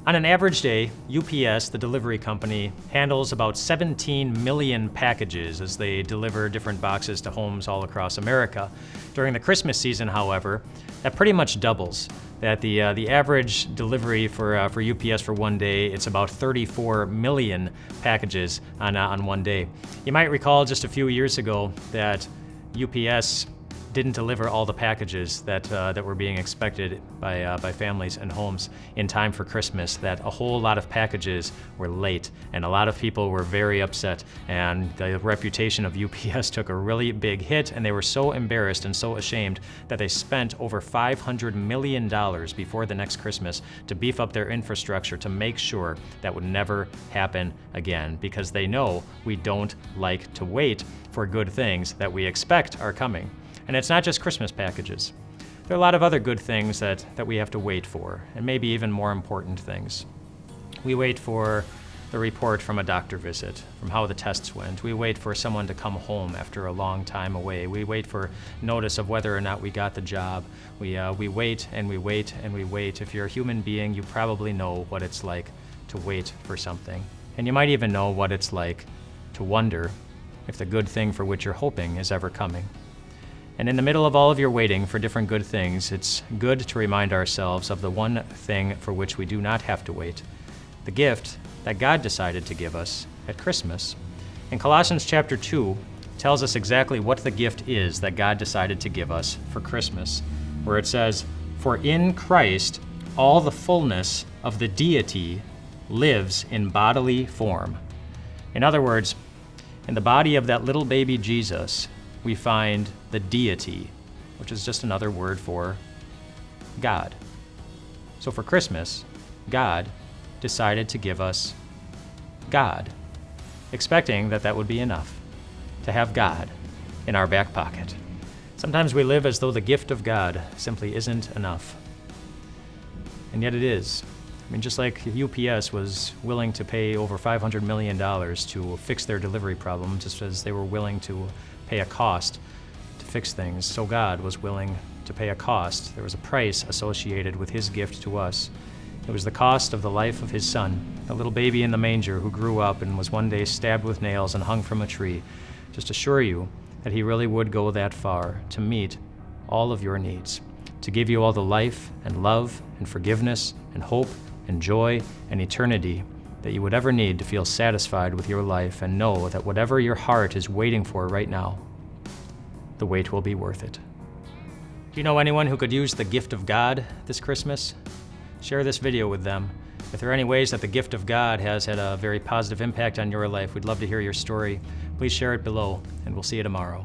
On an average day, UPS, the delivery company, handles about 17 million packages as they deliver different boxes to homes all across America. During the Christmas season, however, that pretty much doubles. That the average delivery for UPS for one day, it's about 34 million packages on one day. You might recall just a few years ago that UPS didn't deliver all the packages that were being expected by families and homes in time for Christmas, that a whole lot of packages were late and a lot of people were very upset, and the reputation of UPS took a really big hit, and they were so embarrassed and so ashamed that they spent over $500 million before the next Christmas to beef up their infrastructure to make sure that would never happen again, because they know we don't like to wait for good things that we expect are coming. And it's not just Christmas packages. There are a lot of other good things that we have to wait for, and maybe even more important things. We wait for the report from a doctor visit, from how the tests went. We wait for someone to come home after a long time away. We wait for notice of whether or not we got the job. We wait and we wait and we wait. If you're a human being, you probably know what it's like to wait for something. And you might even know what it's like to wonder if the good thing for which you're hoping is ever coming. And in the middle of all of your waiting for different good things, it's good to remind ourselves of the one thing for which we do not have to wait, the gift that God decided to give us at Christmas. And Colossians chapter 2 tells us exactly what the gift is that God decided to give us for Christmas, where it says, "For in Christ all the fullness of the deity lives in bodily form." In other words, in the body of that little baby Jesus, we find the deity, which is just another word for God. So for Christmas, God decided to give us God, expecting that would be enough, to have God in our back pocket. Sometimes we live as though the gift of God simply isn't enough. And yet it is. I mean, just like UPS was willing to pay over $500 million to fix their delivery problem, just as they were willing to pay a cost to fix things, so God was willing to pay a cost. There was a price associated with his gift to us. It was the cost of the life of his son, a little baby in the manger who grew up and was one day stabbed with nails and hung from a tree. Just assure you that he really would go that far to meet all of your needs, to give you all the life and love and forgiveness and hope and joy and eternity that you would ever need to feel satisfied with your life, and know that whatever your heart is waiting for right now, the wait will be worth it. Do you know anyone who could use the gift of God this Christmas? Share this video with them. If there are any ways that the gift of God has had a very positive impact on your life, we'd love to hear your story. Please share it below, and we'll see you tomorrow.